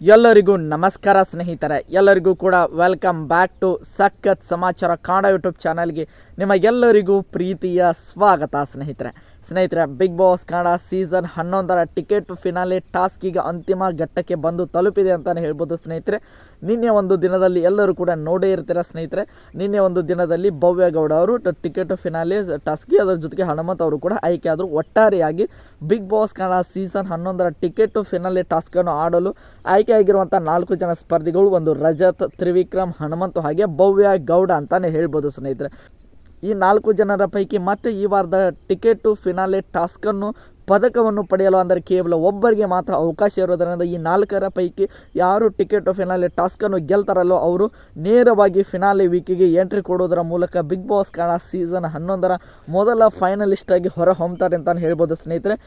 ಎಲ್ಲರಿಗೂ ನಮಸ್ಕಾರ ಸ್ನೇಹಿತರೆ, ಎಲ್ಲರಿಗೂ ಕೂಡ ವೆಲ್ಕಮ್ ಬ್ಯಾಕ್ ಟು ಸಖತ್ ಸಮಾಚಾರ ಕನ್ನಡ ಯೂಟ್ಯೂಬ್ ಚಾನಲ್ಗೆ ನಿಮಗೆಲ್ಲರಿಗೂ ಪ್ರೀತಿಯ ಸ್ವಾಗತ. ಸ್ನೇಹಿತರೆ ಬಿಗ್ ಬಾಸ್ ಕನ್ನಡ ಸೀಸನ್ 11ರ ಟಿಕೆಟ್ ಫಿನಾಲೆ ಟಾಸ್ಕ್ ಈಗ ಅಂತಿಮ ಘಟ್ಟಕ್ಕೆ ಬಂದು ತಲುಪಿದೆ ಅಂತಲೇ ಹೇಳ್ಬೋದು. ಸ್ನೇಹಿತರೆ, ನಿನ್ನೆ ಒಂದು ದಿನದಲ್ಲಿ ಎಲ್ಲರೂ ಕೂಡ ನೋಡೇ ಇರ್ತೀರ. ಸ್ನೇಹಿತರೆ, ನಿನ್ನೆ ಒಂದು ದಿನದಲ್ಲಿ ಭವ್ಯ ಗೌಡ ಅವರು ಟಿಕೆಟ್ ಫಿನಾಲೆ ಟಾಸ್ಕ್ಗೆ ಅದರ ಜೊತೆಗೆ ಹನುಮಂತ್ ಅವರು ಕೂಡ ಆಯ್ಕೆ ಆದರು. ಒಟ್ಟಾರೆಯಾಗಿ ಬಿಗ್ ಬಾಸ್ ಕನ್ನಡ ಸೀಸನ್ 11ರ ಟಿಕೆಟ್ ಫಿನಾಲೆ ಟಾಸ್ಕನ್ನು ಆಡಲು ಆಯ್ಕೆಯಾಗಿರುವಂಥ 4 ಜನ ಸ್ಪರ್ಧಿಗಳು ಒಂದು ರಜತ್, ತ್ರಿವಿಕ್ರಮ್, ಹನುಮಂತ್ ಹಾಗೆ ಭವ್ಯ ಗೌಡ ಅಂತಲೇ ಹೇಳ್ಬೋದು. ಸ್ನೇಹಿತರೆ, ಈ 4 ಜನರ ಪೈಕಿ ಮತ್ತೆ ಈ ವಾರದ ಟಿಕೆಟ್ ಫಿನಾಲೆ ಟಾಸ್ಕನ್ನು ಪದಕವನ್ನು ಪಡೆಯಲು ಅಂದರೆ ಕೇವಲ ಒಬ್ಬರಿಗೆ ಮಾತ್ರ ಅವಕಾಶ ಇರೋದರಿಂದ ಈ 4ರ ಪೈಕಿ ಯಾರು ಟಿಕೆಟ್ ಫಿನಾಲೆ ಟಾಸ್ಕನ್ನು ಗೆಲ್ತಾರಲ್ಲೋ ಅವರು ನೇರವಾಗಿ ಫಿನಾಲೆ ವೀಕಿಗೆ ಎಂಟ್ರಿ ಕೊಡೋದರ ಮೂಲಕ ಬಿಗ್ ಬಾಸ್ ಕನ್ನಡ ಸೀಸನ್ 11ರ ಮೊದಲ ಫೈನಲಿಸ್ಟ್ ಆಗಿ ಹೊರ ಹೊಮ್ತಾರೆ ಅಂತಲೇ ಹೇಳ್ಬೋದು. ಸ್ನೇಹಿತರೆ,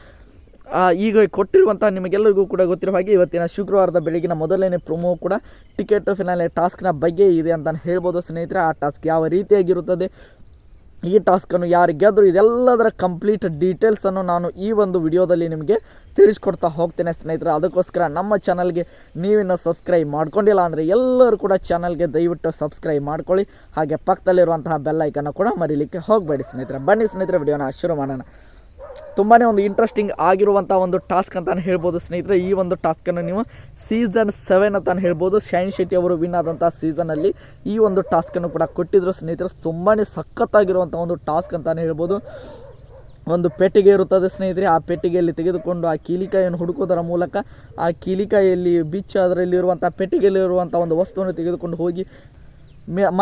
ಈಗ ಕೊಟ್ಟಿರುವಂಥ ನಿಮಗೆಲ್ಲರಿಗೂ ಕೂಡ ಗೊತ್ತಿರೋ ಹಾಗೆ ಇವತ್ತಿನ ಶುಕ್ರವಾರದ ಬೆಳಗಿನ ಮೊದಲನೇ ಪ್ರೊಮೋ ಕೂಡ ಟಿಕೆಟ್ ಫಿನಾಲೆ ಟಾಸ್ಕ್ನ ಬಗ್ಗೆ ಇದೆ ಅಂತಲೇ ಹೇಳ್ಬೋದು. ಸ್ನೇಹಿತರೆ, ಆ ಟಾಸ್ಕ್ ಯಾವ ರೀತಿಯಾಗಿರುತ್ತದೆ, ಈ ಟಾಸ್ಕನ್ನು ಯಾರು ಗೆದ್ದರು, ಇದೆಲ್ಲದರ ಕಂಪ್ಲೀಟ್ ಡೀಟೇಲ್ಸನ್ನು ನಾನು ಈ ಒಂದು ವಿಡಿಯೋದಲ್ಲಿ ನಿಮಗೆ ತಿಳಿಸ್ಕೊಡ್ತಾ ಹೋಗ್ತೇನೆ. ಸ್ನೇಹಿತರೆ, ಅದಕ್ಕೋಸ್ಕರ ನಮ್ಮ ಚಾನಲ್ಗೆ ನೀವಿನ್ನು ಸಬ್ಸ್ಕ್ರೈಬ್ ಮಾಡ್ಕೊಂಡಿಲ್ಲ ಅಂದರೆ ಎಲ್ಲರೂ ಕೂಡ ಚಾನಲ್ಗೆ ದಯವಿಟ್ಟು ಸಬ್ಸ್ಕ್ರೈಬ್ ಮಾಡ್ಕೊಳ್ಳಿ. ಹಾಗೆ ಪಕ್ಕದಲ್ಲಿರುವಂತಹ ಬೆಲ್ ಐಕನ್ನು ಕೂಡ ಮರೀಲಿಕ್ಕೆ ಹೋಗಬೇಡಿ. ಸ್ನೇಹಿತರೆ, ಬನ್ನಿ ಸ್ನೇಹಿತರೆ, ವಿಡಿಯೋನ ಶುರು ಮಾಡೋಣ. ತುಂಬಾ ಒಂದು ಇಂಟ್ರೆಸ್ಟಿಂಗ್ ಆಗಿರುವಂಥ ಒಂದು ಟಾಸ್ಕ್ ಅಂತಲೇ ಹೇಳ್ಬೋದು. ಸ್ನೇಹಿತರೆ, ಈ ಒಂದು ಟಾಸ್ಕನ್ನು ನೀವು ಸೀಸನ್ 7 ಅಂತಲೇ ಹೇಳ್ಬೋದು. ಶೈನ್ ಶೆಟ್ಟಿ ಅವರು ವಿನ್ ಆದಂಥ ಸೀಸನಲ್ಲಿ ಈ ಒಂದು ಟಾಸ್ಕನ್ನು ಕೂಡ ಕೊಟ್ಟಿದ್ದರು. ಸ್ನೇಹಿತರೆ, ತುಂಬಾ ಸಖತ್ತಾಗಿರುವಂಥ ಒಂದು ಟಾಸ್ಕ್ ಅಂತಲೇ ಹೇಳ್ಬೋದು. ಒಂದು ಪೆಟ್ಟಿಗೆ ಇರುತ್ತದೆ ಸ್ನೇಹಿತರೆ, ಆ ಪೆಟ್ಟಿಗೆಯಲ್ಲಿ ತೆಗೆದುಕೊಂಡು ಆ ಕೀಲಿಕಾಯಿಯನ್ನು ಹುಡುಕೋದರ ಮೂಲಕ ಆ ಕೀಲಿಕಾಯಿಯಲ್ಲಿ ಬಿಚ್ಚು ಅದರಲ್ಲಿರುವಂಥ ಪೆಟ್ಟಿಗೆಯಲ್ಲಿರುವಂಥ ಒಂದು ವಸ್ತುವನ್ನು ತೆಗೆದುಕೊಂಡು ಹೋಗಿ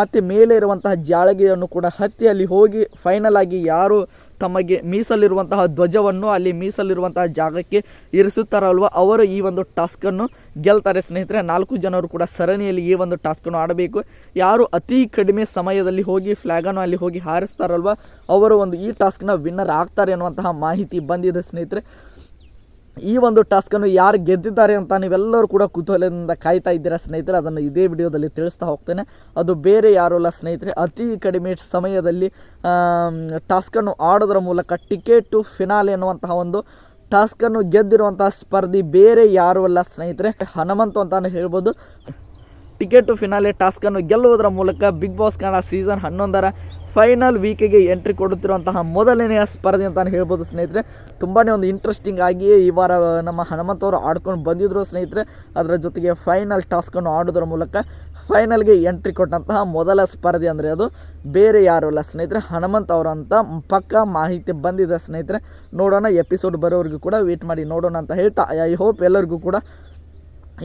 ಮತ್ತೆ ಮೇಲೆ ಇರುವಂತಹ ಜಾಳಗೆಯನ್ನು ಕೂಡ ಹತ್ತಿ ಅಲ್ಲಿ ಹೋಗಿ ಫೈನಲ್ ಆಗಿ ಯಾರು ತಮಗೆ ಮೀಸಲಿರುವಂತಹ ಧ್ವಜವನ್ನು ಅಲ್ಲಿ ಮೀಸಲಿರುವಂತಹ ಜಾಗಕ್ಕೆ ಇರಿಸುತ್ತಾರಲ್ವ ಅವರು ಈ ಒಂದು ಟಾಸ್ಕನ್ನು ಗೆಲ್ತಾರೆ. ಸ್ನೇಹಿತರೆ, 4 ಜನರು ಕೂಡ ಸರಣಿಯಲ್ಲಿ ಈ ಒಂದು ಟಾಸ್ಕನ್ನು ಆಡಬೇಕು. ಯಾರು ಅತಿ ಕಡಿಮೆ ಸಮಯದಲ್ಲಿ ಹೋಗಿ ಫ್ಲ್ಯಾಗನ್ನು ಅಲ್ಲಿ ಹೋಗಿ ಹಾರಿಸ್ತಾರಲ್ವ ಅವರು ಈ ಟಾಸ್ಕ್ನ ವಿನ್ನರ್ ಆಗ್ತಾರೆ ಅನ್ನುವಂತಹ ಮಾಹಿತಿ ಬಂದಿದೆ. ಸ್ನೇಹಿತರೆ, ಈ ಒಂದು ಟಾಸ್ಕನ್ನು ಯಾರು ಗೆದ್ದಿದ್ದಾರೆ ಅಂತ ನೀವೆಲ್ಲರೂ ಕೂಡ ಕುತೂಹಲದಿಂದ ಕಾಯ್ತಾ ಇದ್ದೀರಾ. ಸ್ನೇಹಿತರೆ, ಅದನ್ನು ಇದೇ ವಿಡಿಯೋದಲ್ಲಿ ತಿಳಿಸ್ತಾ ಹೋಗ್ತೇನೆ. ಅದು ಬೇರೆ ಯಾರೂ ಅಲ್ಲ ಸ್ನೇಹಿತರೆ, ಅತಿ ಕಡಿಮೆ ಸಮಯದಲ್ಲಿ ಟಾಸ್ಕನ್ನು ಆಡೋದ್ರ ಮೂಲಕ ಟಿಕೆಟ್ ಫಿನಾಲೆ ಅನ್ನುವಂತಹ ಒಂದು ಟಾಸ್ಕನ್ನು ಗೆದ್ದಿರುವಂತಹ ಸ್ಪರ್ಧಿ ಬೇರೆ ಯಾರೂ ಅಲ್ಲ ಸ್ನೇಹಿತರೆ, ಹನುಮಂತ್ ಅಂತಾನೆ ಹೇಳ್ಬೋದು. ಟಿಕೆಟ್ ಫಿನಾಲೆ ಟಾಸ್ಕನ್ನು ಗೆಲ್ಲುವುದರ ಮೂಲಕ ಬಿಗ್ ಬಾಸ್ ಕನ್ನಡ ಸೀಸನ್ 11ರ ಫೈನಲ್ ವೀಕಿಗೆ ಎಂಟ್ರಿ ಕೊಡುತ್ತಿರುವಂತಹ ಮೊದಲನೆಯ ಸ್ಪರ್ಧೆ ಅಂತಲೇ ಹೇಳ್ಬೋದು. ಸ್ನೇಹಿತರೆ, ತುಂಬಾ ಒಂದು ಇಂಟ್ರೆಸ್ಟಿಂಗ್ ಆಗಿಯೇ ಈ ವಾರ ನಮ್ಮ ಹನುಮಂತ್ ಅವರು ಆಡ್ಕೊಂಡು ಬಂದಿದ್ದರು. ಸ್ನೇಹಿತರೆ, ಅದರ ಜೊತೆಗೆ ಫೈನಲ್ ಟಾಸ್ಕನ್ನು ಆಡೋದ್ರ ಮೂಲಕ ಫೈನಲ್ಗೆ ಎಂಟ್ರಿ ಕೊಟ್ಟಂತಹ ಮೊದಲ ಸ್ಪರ್ಧೆ ಅಂದರೆ ಅದು ಬೇರೆ ಯಾರೂ ಅಲ್ಲ ಸ್ನೇಹಿತರೆ, ಹನುಮಂತ್ ಅವರು ಅಂತ ಪಕ್ಕ ಮಾಹಿತಿ ಬಂದಿದೆ. ಸ್ನೇಹಿತರೆ, ನೋಡೋಣ, ಎಪಿಸೋಡ್ ಬರೋವರೆಗೂ ಕೂಡ ವೇಟ್ ಮಾಡಿ ನೋಡೋಣ ಅಂತ ಹೇಳ್ತಾ ಐ ಹೋಪ್ ಎಲ್ಲರಿಗೂ ಕೂಡ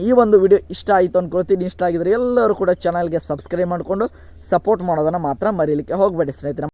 ಈ ಒಂದು ವಿಡಿಯೋ ಇಷ್ಟ ಆಯಿತು ಅಂದ್ಕೊಳ್ತೀನಿ. ಇಷ್ಟ ಆಗಿದ್ರೆ ಎಲ್ಲರೂ ಕೂಡ ಚಾನಲ್ಗೆ ಸಬ್ಸ್ಕ್ರೈಬ್ ಮಾಡಿಕೊಂಡು ಸಪೋರ್ಟ್ ಮಾಡೋದನ್ನು ಮಾತ್ರ ಮರೀಲಿಕ್ಕೆ ಹೋಗಬೇಡಿ ಸ್ನೇಹಿತರೆ.